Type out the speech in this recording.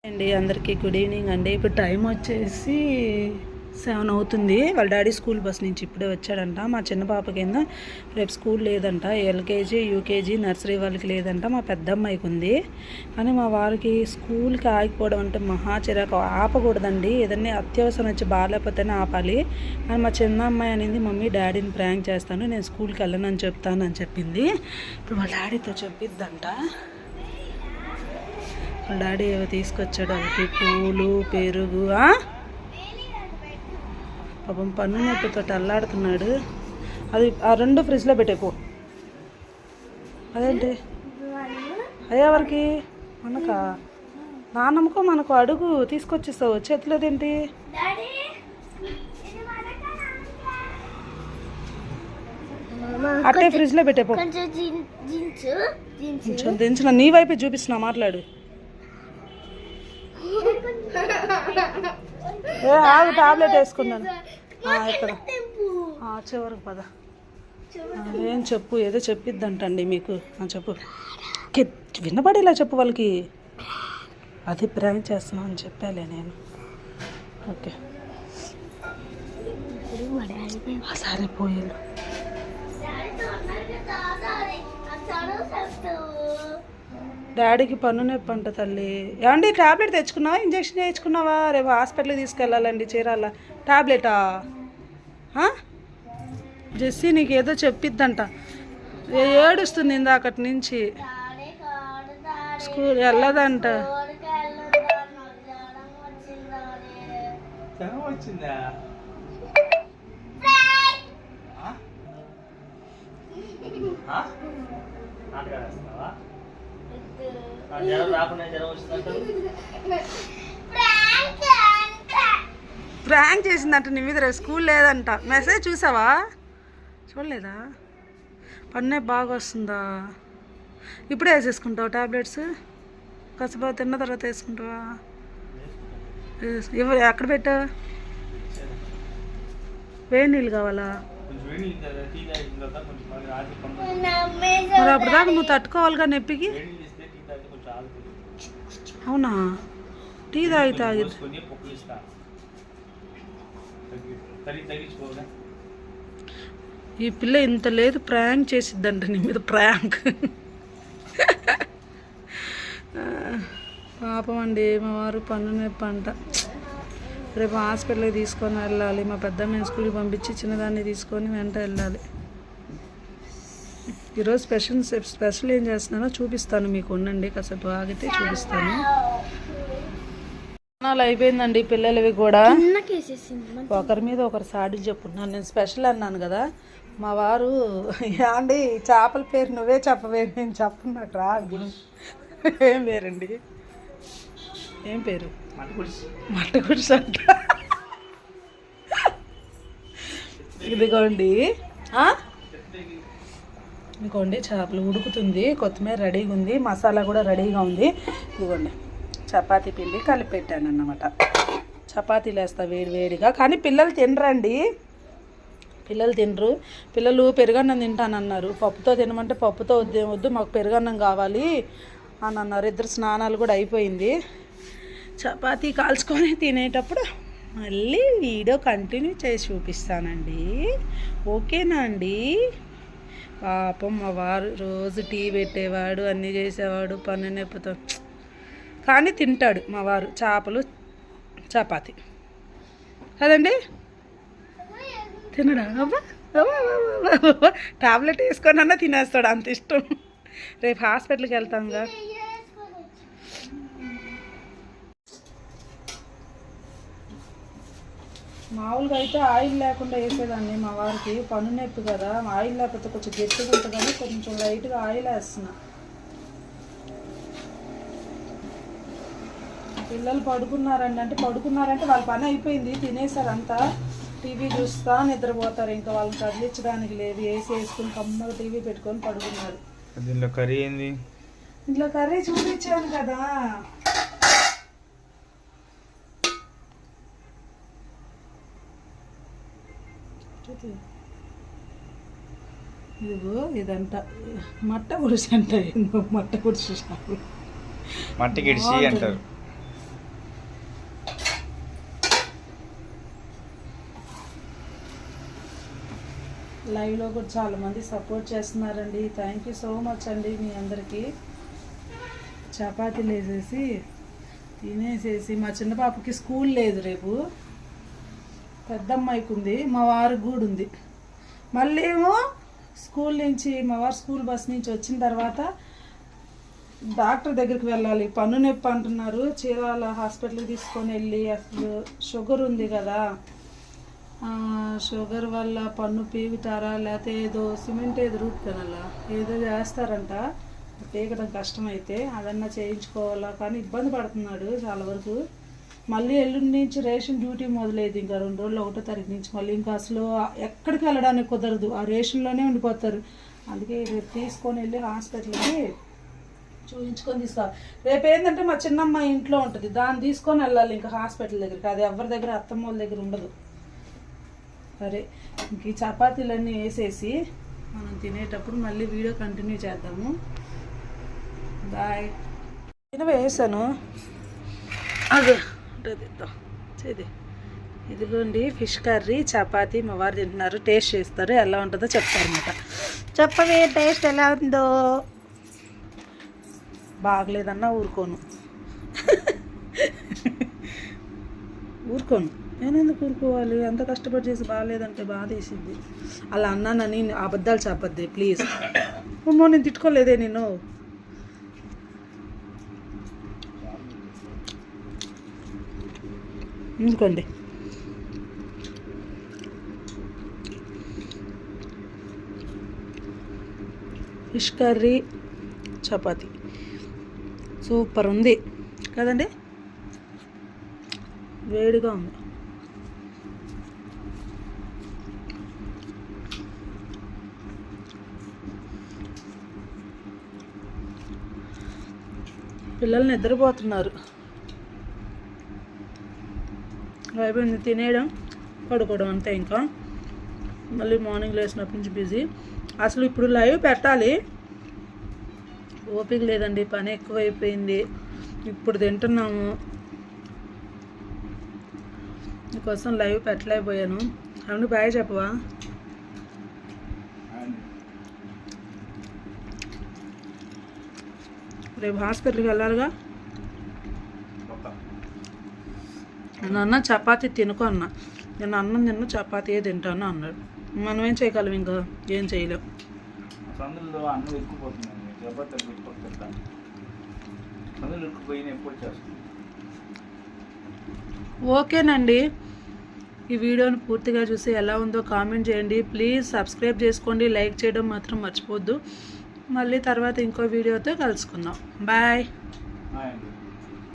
అండి అందరికీ good evening అండి. ఇప్పుడు టైం వచ్చేసి 7 అవుతుంది. వాళ్ళ డాడీ స్కూల్ బస్ నుంచి ఇప్పుడే వచ్చాడంట. మా చిన్న పాప కింద రేపు స్కూల్ లేదంట. ఎల్కేజీ యూకేజీ నర్సరీ వాళ్ళకి లేదంట, మా పెద్ద అమ్మాయికి ఉంది. కానీ మా వారికి స్కూల్కి ఆగిపోవడం అంటే మహా చిరాకు. ఆపకూడదండి, ఏదన్నా అత్యవసరం వచ్చి బాగాలేకపోతేనే ఆపాలి. కానీ మా చిన్న అమ్మాయి అనేది మమ్మీ డాడీని ప్రాంక్ చేస్తాను, నేను స్కూల్కి వెళ్ళనని చెప్తానని చెప్పింది. ఇప్పుడు వాళ్ళ డాడీతో చెప్పిద్దంట. వాళ్ళ డాడీ ఏవో తీసుకొచ్చాడు వాళ్ళకి పూలు పెరుగు. పాపం పన్ను నొప్పితో అల్లాడుతున్నాడు. అది ఆ 2 ఫ్రిడ్జ్లో పెట్టేపో. అదేంటి అయ్యేవరికి మనకా నాన్నమ్మకో మనకు అడుగు తీసుకొచ్చిస్తావు, చేతిలోదేంటి? అట్టే ఫ్రిడ్జ్లో పెట్టేపో. దించిన నీ వైపే చూపిస్తున్నా, మాట్లాడు. ఆగు, టాబ్లెట్ వేసుకున్నాను ఇక్కడ చివరికి పద. ఏం చెప్పు, ఏదో చెప్పిద్దంటండి మీకు. చెప్పు, వినబడేలా చెప్పు వాళ్ళకి. అది ప్రాంక్ చేస్తున్నాం అని చెప్పాలే నేను. ఓకే సరే పోయేలు. డాడీకి పన్ను నొప్పి అంట తల్లి. ఏమండి టాబ్లెట్ తెచ్చుకున్నావా, ఇంజక్షన్ వేయించుకున్నావా? రేపు హాస్పిటల్కి తీసుకెళ్ళాలండి చీరాల. టాబ్లెటా? జెస్సీ నీకు ఏదో చెప్పిద్దంట, ఏడుస్తుంది ఇందాకటి నుంచి. స్కూల్ వెళ్ళదంట. ప్రాంక్ చేసిందంట నీ మీద. రేపు స్కూల్ లేదంట. మెసేజ్ చూసావా? చూడలేదా? పన్నే బాగా వస్తుందా? ఇప్పుడే వేసేసుకుంటావా టాబ్లెట్స్? కాసేపు తిన్న తర్వాత వేసుకుంటావా? ఎక్కడ పెట్టా? వేడి నీళ్ళు కావాలా? మరి అప్పుడు దాకా నువ్వు తట్టుకోవాలిగా నొప్పికి. అవునా? టీ తాగి ఈ పిల్ల ఇంత లేదు, ప్రాంక్ చేసిద్దంట నీ మీద. ప్రాంక్ పాపం అండి, మా వారు పన్ను నొప్పి అంట. రేపు హాస్పిటల్కి తీసుకొని వెళ్ళాలి. మా పెద్దమ్మ స్కూల్కి పంపించి చిన్నదాన్ని తీసుకొని వెంట వెళ్ళాలి. ఈరోజు స్పెషల్ ఏం చేస్తున్నానో చూపిస్తాను మీకు. ఉండండి, కాసేపు ఆగితే చూపిస్తాను. స్నానాలు అయిపోయిందండి పిల్లలవి కూడా. ఒకరి మీద ఒకరు సాడి చెప్పున్నాను. నేను స్పెషల్ అన్నాను కదా. మా వారు అండి చేపల పేరు నువ్వే చెప్పవే, నేను చెప్పను, నాకు రాదు. ఏం పేరండి? ఏం పేరు? మట్టగుడిస అంట. ఇదిగోండి ఇంకోండి, చేపలు ఉడుకుతుంది, కొత్తిమీర రెడీగా ఉంది, మసాలా కూడా రెడీగా ఉంది. ఇదిగోండి చపాతీ పిండి కలిపి పెట్టాను అన్నమాట. చపాతీలు వేస్తా వేడి వేడిగా. కానీ పిల్లలు తినరండి, పిల్లలు తినరు. పిల్లలు పెరుగన్నం తింటానన్నారు. పప్పుతో తినమంటే పప్పుతో వద్దు మాకు పెరుగన్నం కావాలి అని అన్నారు. ఇద్దరు స్నానాలు కూడా అయిపోయింది. చపాతీ కాల్చుకొని తినేటప్పుడు మళ్ళీ వీడియో కంటిన్యూ చేసి చూపిస్తానండి. ఓకేనా అండి? పాపం మా వారు రోజు టీ పెట్టేవాడు, అన్నీ చేసేవాడు, పన్ను నొప్పితో. కానీ తింటాడు మా వారు చేపలు చపాతి కదండి. తినడా? అబ్బా టాబ్లెట్ వేసుకొని అన్నా తినేస్తాడు, అంత ఇష్టం. రేపు హాస్పిటల్కి వెళ్తాంగా. మామూలుగా అయితే ఆయిల్ లేకుండా వేసేదాన్ని మా వారికి. పన్ను నొప్పి కదా, ఆయిల్ లేకపోతే కొంచెం గట్టిగా ఉంటుందని కొంచెం లైట్గా ఆయిల్ వేస్తున్నా. పిల్లలు పడుకున్నారంటే వాళ్ళ పని అయిపోయింది, తినేసారు అంతా. టీవీ చూస్తా నిద్రపోతారు. ఇంకా వాళ్ళని కదిలించడానికి లేదు. ఏసీ వేసుకుని కమ్మగా టీవీ పెట్టుకొని పడుకున్నారు. దీంట్లో కర్రీ ఏంది? ఇంట్లో కర్రీ చూపించాను కదా. ఇదిగో ఇదంట మట్ట గుడిసి అంట, ఏందో మట్ట గుడిసి షాపు, మట్టి గిడిసి అంటారు. లైవ్లో కూడా చాలామంది సపోర్ట్ చేస్తున్నారండి. థ్యాంక్ యూ సో మచ్ అండి మీ అందరికీ. చపాతీలు వేసేసి తినేసేసి, మా చిన్న పాపకి స్కూల్ లేదు రేపు, పెద్దమ్మాయికి ఉంది, మా వారికి కూడా ఉంది. మళ్ళీ ఏమో స్కూల్ నుంచి మా వారు స్కూల్ బస్ నుంచి వచ్చిన తర్వాత డాక్టర్ దగ్గరికి వెళ్ళాలి, పన్ను నొప్పి అంటున్నారు. చీరాల హాస్పిటల్కి తీసుకొని వెళ్ళి, అసలు షుగర్ ఉంది కదా, షుగర్ వల్ల పన్ను పీగుతారా లేకపోతే ఏదో సిమెంట్ ఏదో రూట్ కెనాలా ఏదో చేస్తారంట, పీకడం కష్టమైతే అదన్నా చేయించుకోవాలా, కానీ ఇబ్బంది పడుతున్నాడు చాలా వరకు. మళ్ళీ ఎల్లుండి నుంచి రేషన్ డ్యూటీ మొదలైంది, ఇంకా 2 రోజులు 1వ తారీఖు నుంచి మళ్ళీ ఇంకా అసలు ఎక్కడికి వెళ్ళడానికి కుదరదు, ఆ రేషన్లోనే ఉండిపోతారు. అందుకే రేపు తీసుకొని వెళ్ళి హాస్పిటల్కి చూపించుకొని తీసుకోవాలి. రేపు ఏంటంటే మా చిన్నమ్మ ఇంట్లో ఉంటుంది, దాన్ని తీసుకొని వెళ్ళాలి ఇంకా హాస్పిటల్ దగ్గరికి, అది ఎవరి దగ్గర అత్తమ్మ వాళ్ళ దగ్గర ఉండదు. సరే, ఇంక ఈ చపాతీలన్నీ వేసేసి మనం తినేటప్పుడు మళ్ళీ వీడియో కంటిన్యూ చేద్దాము. బాయ్. వేసాను అదే తిద్దాం చేది. ఇదిగోండి ఫిష్ కర్రీ, చపాతీ మా వారు తింటున్నారు, టేస్ట్ చేస్తారు, ఎలా ఉంటుందో చెప్తారన్నమాట. చెప్పవే టేస్ట్ ఎలా ఉందో. బాగలేదన్నా ఊరుకోను, ఊరుకోను. నేను ఎందుకు ఊరుకోవాలి, అంత కష్టపడి చేసి బాగాలేదంటే బాధ వేసింది. అలా అన్నానని అబద్ధాలు చెప్పద్దే ప్లీజ్. అమ్మో నేను తిట్టుకోలేదే నేను. ఎందుకండి ఫిష్ కర్రీ చపాతీ సూపర్ ఉంది కదండి, వేడిగా ఉంది. పిల్లలు నిద్రపోతున్నారు, అయిపోయింది తినేయడం పడుకోవడం అంతే. ఇంకా మళ్ళీ మార్నింగ్ లేచినప్పటి నుంచి బిజీ. అసలు ఇప్పుడు లైవ్ పెట్టాలి, ఓపిక లేదండి, పని ఎక్కువైపోయింది. ఇప్పుడు తింటున్నాము, నీకోసం లైవ్ పెట్టలేకపోయాను. అవును బాయ్ చెప్పవా. రేపు హాస్పిటల్కి వెళ్ళాలిగా. నేను అన్న చపాతీ తినుకో అన్న, నేను అన్నం తిన్నా చపాతీ తింటాను అన్నాడు. మనం ఏం చేయగలం, ఇంకా ఏం చేయలేం. ఓకేనండి, ఈ వీడియోని పూర్తిగా చూసి ఎలా ఉందో కామెంట్ చేయండి. ప్లీజ్ సబ్స్క్రైబ్ చేసుకోండి, లైక్ చేయడం మాత్రం మర్చిపోద్దు. మళ్ళీ తర్వాత ఇంకో వీడియోతో కలుసుకుందాం. బాయ్.